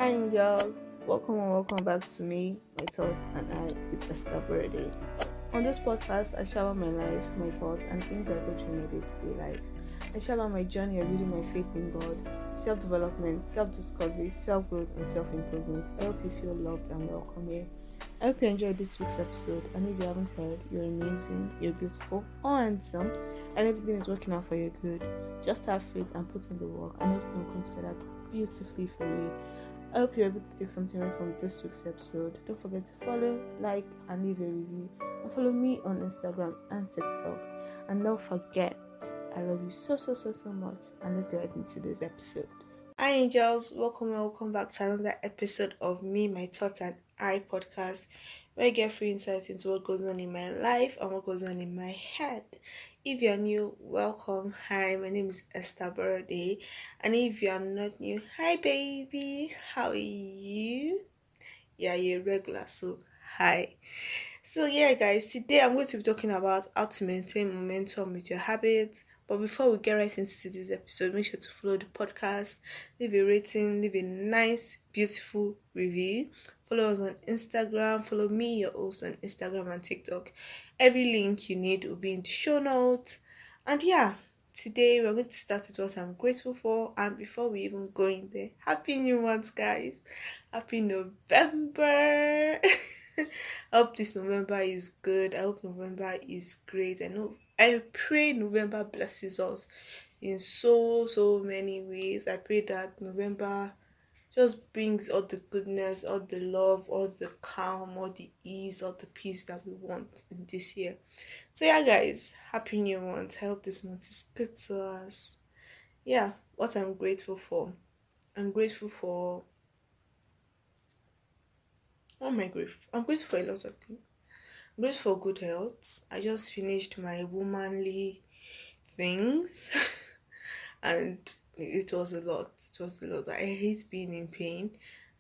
Hi angels, welcome and welcome back to me, my thoughts and I with Esther. On this podcast, I share about my life, my thoughts, and things I go through in my day-to-day life. I share about my journey of building my faith in God, self-development, self-discovery, self-growth, and self-improvement. I hope you feel loved and welcome here. I hope you enjoyed this week's episode, and if you haven't heard, you're amazing, you're beautiful, or handsome, and everything is working out for your good. Just have faith and put in the work, and everything will come together beautifully for you. I hope you're able to take something away from this week's episode. Don't forget to follow, like, and leave a review. And follow me on Instagram and TikTok. And don't forget, I love you so much. And let's get right into this episode. Hi, angels. Welcome and welcome back to another episode of Me, My Thoughts, and I podcast, where I get free insights into what goes on in my life and what goes on in my head. If you're new, welcome. Hi, my name is Esther. And if you're not new, hi, baby. How are you? Yeah, you're regular, so hi. So yeah, guys, today I'm going to be talking about how to maintain momentum with your habits. But before we get right into this episode, make sure to follow the podcast, leave a rating, leave a nice, beautiful review. Follow us on Instagram. Follow me, your host, on Instagram and TikTok. Every link you need will be in the show notes. And yeah, today we're going to start with what I'm grateful for. And before we even go in there, Happy New Month, guys! Happy November! I hope this November is good. I hope November is great. I pray November blesses us in so many ways. I pray that November just brings all the goodness, all the love, all the calm, all the ease, all the peace that we want in this year. So yeah, guys, happy new month. I hope this month is good to us. Yeah, what I'm grateful for. I'm grateful for what am I grateful for? I'm grateful for a lot of things. I'm grateful for good health. I just finished my womanly things and it was a lot. It was a lot. I hate being in pain,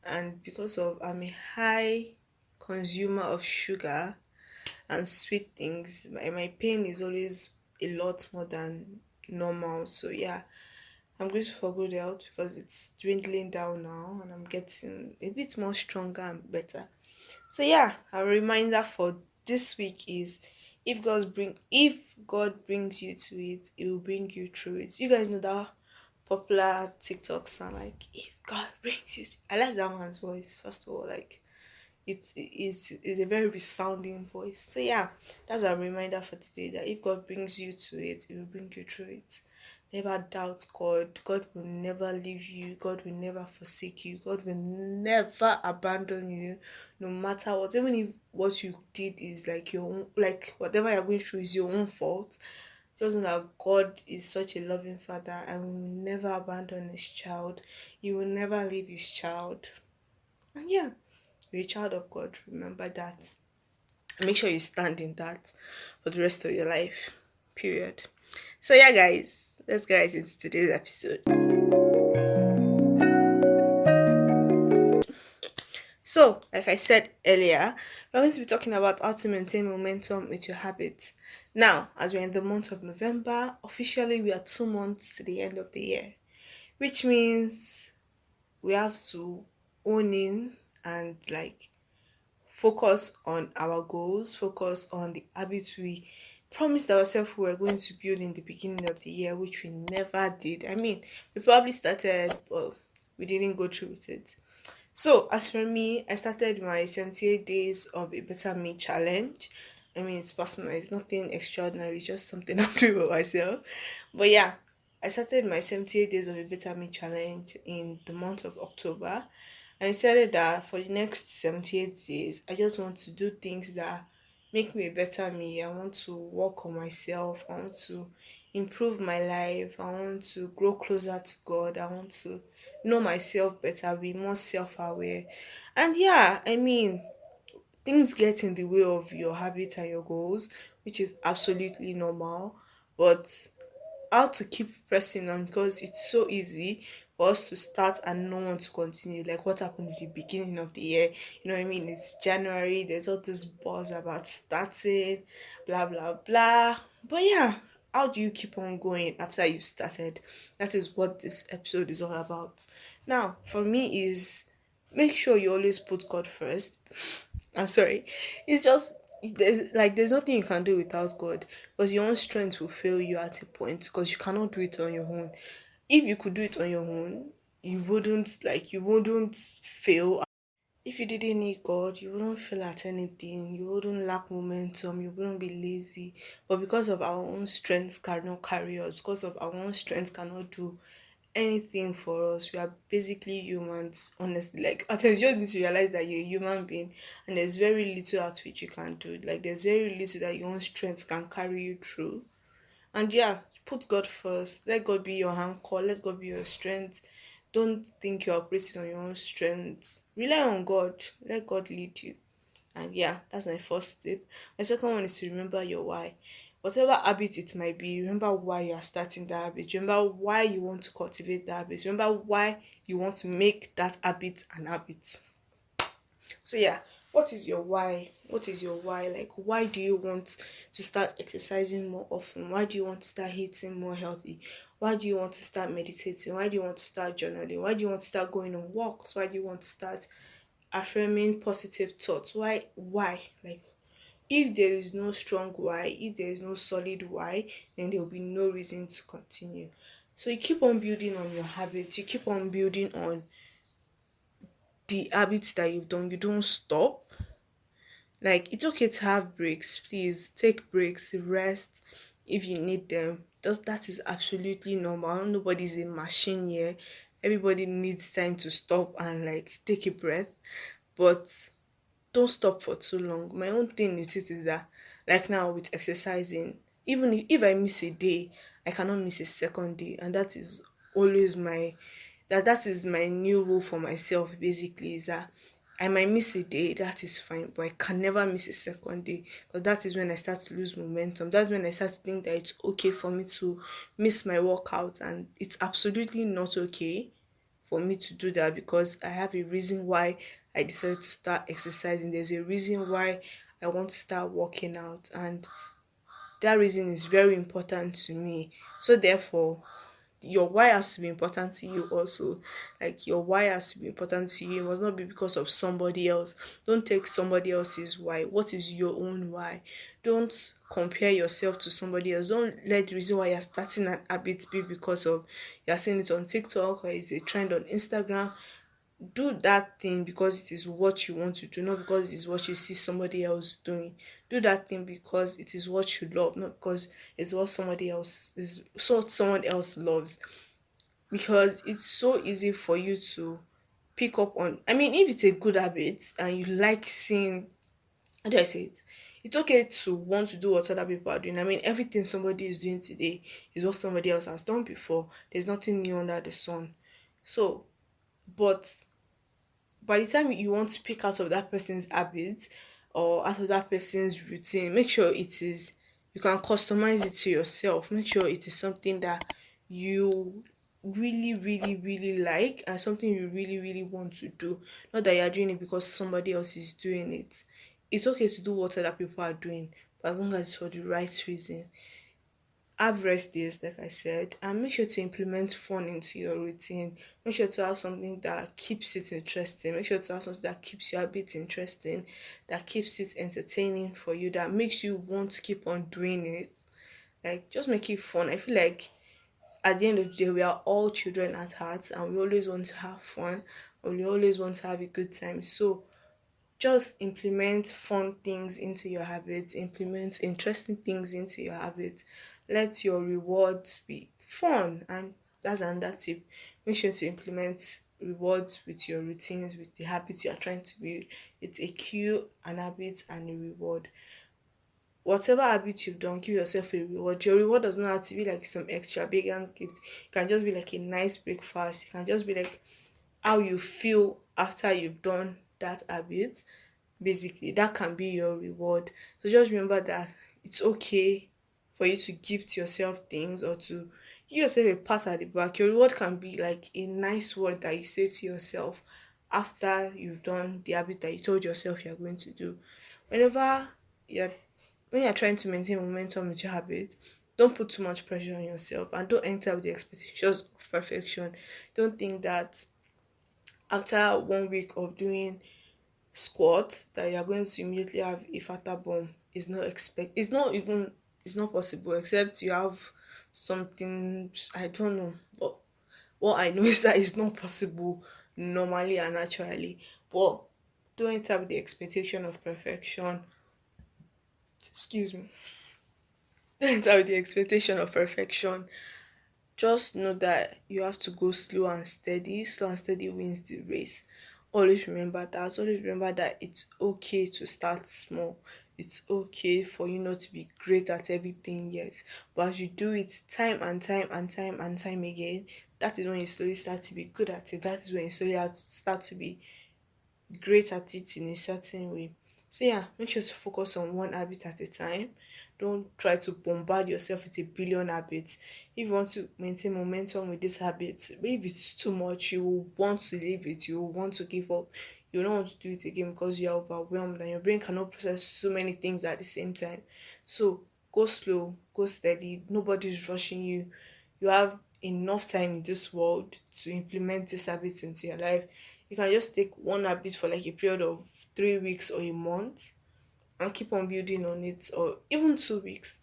and because of I'm a high consumer of sugar and sweet things, my pain is always a lot more than normal. So yeah, I'm grateful for good health because it's dwindling down now and I'm getting a bit more stronger and better. So yeah, a reminder for this week is if God brings you to it, He will bring you through it. You guys know that popular TikTok sound like if God brings you. I like that man's voice first of all. Like it's a very resounding voice. So yeah, that's a reminder for today that if God brings you to it, He will bring you through it. Never doubt God. God will never leave you. God will never forsake you. God will never abandon you, no matter what. Even if what you did is like your own, like whatever you're going through is your own fault. Just know that God is such a loving Father and will never abandon His child. He will never leave His child. And yeah, you're a child of God. Remember that. And make sure you stand in that for the rest of your life. Period. So yeah, guys, let's get right into today's episode. So, like I said earlier, we're going to be talking about how to maintain momentum with your habits. Now, as we're in the month of November, officially we are 2 months to the end of the year, which means we have to own in and like focus on our goals, focus on the habits we promised ourselves we were going to build in the beginning of the year, which we never did. I mean, we probably started, but we didn't go through with it. So, as for me, I started my 78 days of a better me challenge. I mean, it's personal, it's nothing extraordinary, just something I'm doing for myself. But yeah, I started my 78 days of a better me challenge in the month of October. And I decided that for the next 78 days, I just want to do things that make me a better me. I want to work on myself. I want to improve my life. I want to grow closer to God. I want to know myself better, be more self aware. And yeah, I mean, things get in the way of your habits and your goals, which is absolutely normal. But how to keep pressing on, because it's so easy for us to start and no one to continue. Like what happened at the beginning of the year, you know what I mean? It's January, there's all this buzz about starting, blah blah blah. But yeah, how do you keep on going after you've started? That is what this episode is all about. Now, for me is Make sure you always put God first. I'm sorry. It's just there's nothing you can do without God, because your own strength will fail you at a point, because you cannot do it on your own. If you could do it on your own, you wouldn't fail. If you didn't need God, you wouldn't fail at anything. You wouldn't lack momentum. You wouldn't be lazy. But because of our own strengths cannot carry us, because of our own strengths cannot do anything for us. We are basically humans, honestly. Like at times you just need to realize that you're a human being, and there's very little at which you can do. Like there's very little that your own strength can carry you through. And yeah, put God first. Let God be your anchor. Let God be your strength. Don't think you're operating on your own strength. Rely on God. Let God lead you. And yeah, that's my first tip. My second one is to remember your why. Whatever habit it might be, remember why you are starting that habit. Remember why you want to cultivate that habit. Remember why you want to make that habit an habit. So yeah, what is your why? What is your why? Like why do you want to start exercising more often? Why do you want to start eating more healthy? Why do you want to start meditating? Why do you want to start journaling? Why do you want to start going on walks? Why do you want to start affirming positive thoughts? Why? Like if there is no strong why, if there is no solid why, then there will be no reason to continue. So you keep on building on your habits, you keep on building on the habits that you've done, you don't stop. Like it's okay to have breaks. Please take breaks, rest if you need them. That is absolutely normal. Nobody's a machine here. Everybody needs time to stop and like take a breath. But don't stop for too long. My own thing with it is that, like now with exercising, even if I miss a day, I cannot miss a second day, and that is always my new rule for myself. Basically, is that I might miss a day, that is fine, but I can never miss a second day, because that is when I start to lose momentum. That's when I start to think that it's okay for me to miss my workout, and it's absolutely not okay for me to do that, because I have a reason why I decided to start exercising. There's a reason why I want to start working out, and that reason is very important to me. So therefore, your why has to be important to you also. Like your why has to be important to you. It must not be because of somebody else. Don't take somebody else's why. What is your own why? Don't compare yourself to somebody else. Don't let the reason why you're starting an habit be because of you're seeing it on TikTok or it's a trend on Instagram. Do that thing because it is what you want to do, not because it is what you see somebody else doing. Do that thing because it is what you love, not because it's what somebody else is, so what someone else loves. Because it's so easy for you to pick up on. I mean, if it's a good habit and you like seeing, how do I say it? It's okay to want to do what other people are doing. I mean, everything somebody is doing today is what somebody else has done before. There's nothing new under the sun. So, but by the time you want to pick out of that person's habits or out of that person's routine, make sure it is, you can customize it to yourself. Make sure it is something that you really, really, really like and something you really, really want to do. Not that you're doing it because somebody else is doing it. It's okay to do what other people are doing, but as long as it's for the right reason. Have rest days, like I said, and make sure to implement fun into your routine. Make sure to have something that keeps it interesting. Make sure to have something that keeps your habit interesting, that keeps it entertaining for you, that makes you want to keep on doing it. Like, just make it fun. I feel like at the end of the day, we are all children at heart, and we always want to have fun, and we always want to have a good time. So, just implement fun things into your habits, implement interesting things into your habits. Let your rewards be fun, and that's another tip. Make sure to implement rewards with your routines, with the habits you are trying to build. It's a cue, an habit, and a reward. Whatever habit you've done, give yourself a reward. Your reward does not have to be like some extravagant gift. It can just be like a nice breakfast. It can just be like how you feel after you've done that habit. Basically, that can be your reward. So just remember that it's okay for you to gift yourself things or to give yourself a pat at the back. Your reward can be like a nice word that you say to yourself after you've done the habit that you told yourself you're going to do. Whenever you're when you're trying to maintain momentum with your habit, don't put too much pressure on yourself and don't enter with the expectations of perfection. Don't think that after 1 week of doing squat that you are going to immediately have a fatter bum is not it's not even, it's not possible except you have something, I don't know, but what I know is that it's not possible normally and naturally. But don't have the expectation of perfection. Excuse me. Don't have the expectation of perfection. Just know that you have to go slow and steady. Slow and steady wins the race. Always remember that. Always remember that it's okay to start small. It's okay for you not to be great at everything yet. But as you do it time and time and time and time again, that is when you slowly start to be good at it. That is when you slowly start to be great at it in a certain way. So yeah, make sure to focus on one habit at a time. Don't try to bombard yourself with a billion habits. If you want to maintain momentum with this habit, if it's too much, you will want to leave it, you will want to give up, you don't want to do it again because you are overwhelmed and your brain cannot process so many things at the same time. So go slow, go steady, nobody's rushing you. You have enough time in this world to implement this habit into your life. You can just take one habit for like a period of 3 weeks or a month and keep on building on it, or even 2 weeks.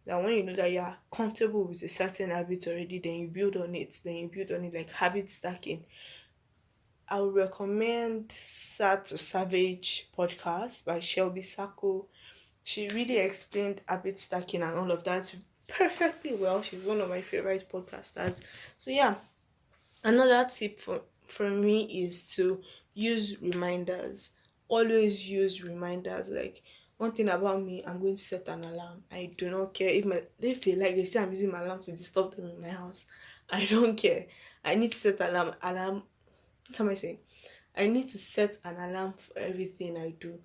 That when you know that you are comfortable with a certain habit already, then you build on it, like habit stacking. I would recommend Sad to Savage podcast by Shelby Sacco. She really explained habit stacking and all of that perfectly well. She's one of my favorite podcasters. So yeah, another tip for me is to use reminders. Always use reminders. Like, one thing about me, I'm going to set an alarm. I do not care if they say I'm using my alarm to disturb them in my house. I don't care. I need to set alarm. What am I saying? I need to set an alarm for everything I do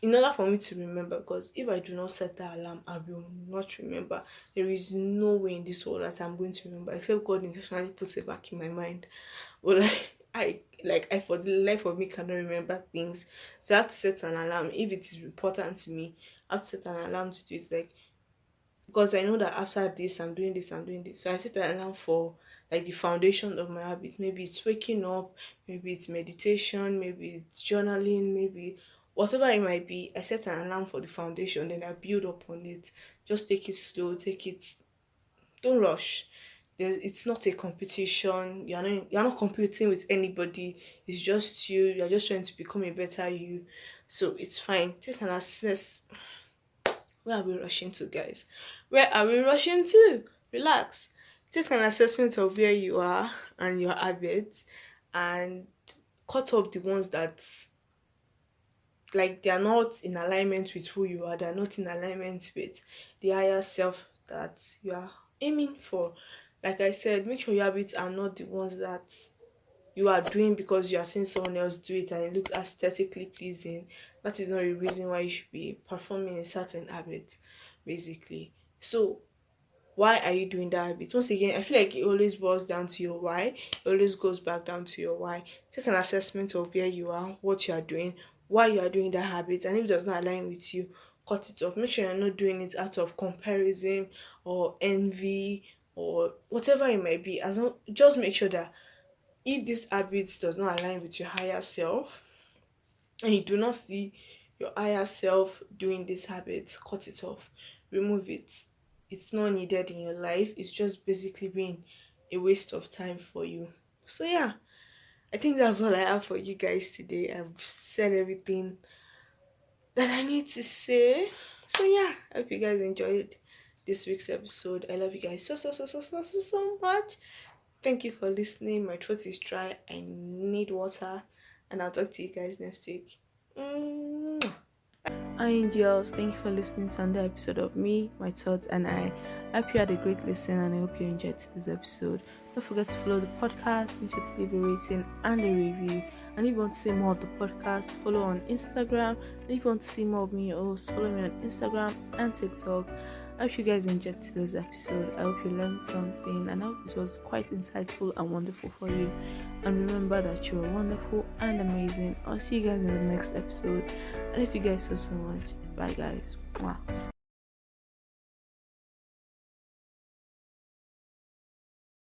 in order for me to remember, because if I do not set that alarm, I will not remember. There is no way in this world that I'm going to remember except God intentionally puts it back in my mind. But I for the life of me cannot remember things. So I have to set an alarm. If it is important to me, I have to set an alarm to do it. Like, because I know that after this, I'm doing this. So I set an alarm for like the foundation of my habit. Maybe it's waking up, maybe it's meditation, maybe it's journaling, maybe whatever it might be. I set an alarm for the foundation, then I build up on it. Just take it slow, don't rush. It's not a competition. You're not competing with anybody. It's just you. You're just trying to become a better you. So it's fine. Take an assess. Where are we rushing to, guys? Where are we rushing to? Relax. Take an assessment of where you are and your habits, and cut off the ones that, like, they are not in alignment with who you are. They are not in alignment with the higher self that you are aiming for. Like I said, make sure your habits are not the ones that you are doing because you are seeing someone else do it and it looks aesthetically pleasing. That is not a reason why you should be performing a certain habit, basically. So why are you doing that habit? Once again, I feel like it always boils down to your why. It always goes back down to your why. Take an assessment of where you are, what you are doing, why you are doing that habit, and if it does not align with you, cut it off. Make sure you're not doing it out of comparison or envy or whatever it might be. Just make sure that if this habit does not align with your higher self and you do not see your higher self doing this habit, cut it off, remove it. It's not needed in your life. It's just basically being a waste of time for you. So yeah, I think that's all I have for you guys today. I've said everything that I need to say. So yeah, I hope you guys enjoyed this week's episode. I love you guys so much. Thank you for listening. My throat is dry. I need water. And I'll talk to you guys next week. Mwah. Hi, angels. Thank you for listening to another episode of me, my thoughts, and I hope you had a great listen and I hope you enjoyed this episode. Don't forget to follow the podcast. Make sure to leave a rating and a review. And if you want to see more of the podcast, follow on Instagram. And if you want to see more of me, also follow me on Instagram and TikTok. I hope you guys enjoyed today's episode. I hope you learned something and I hope it was quite insightful and wonderful for you. And remember that you're wonderful and amazing. I'll see you guys in the next episode. I love you guys so much. Bye guys. Mwah.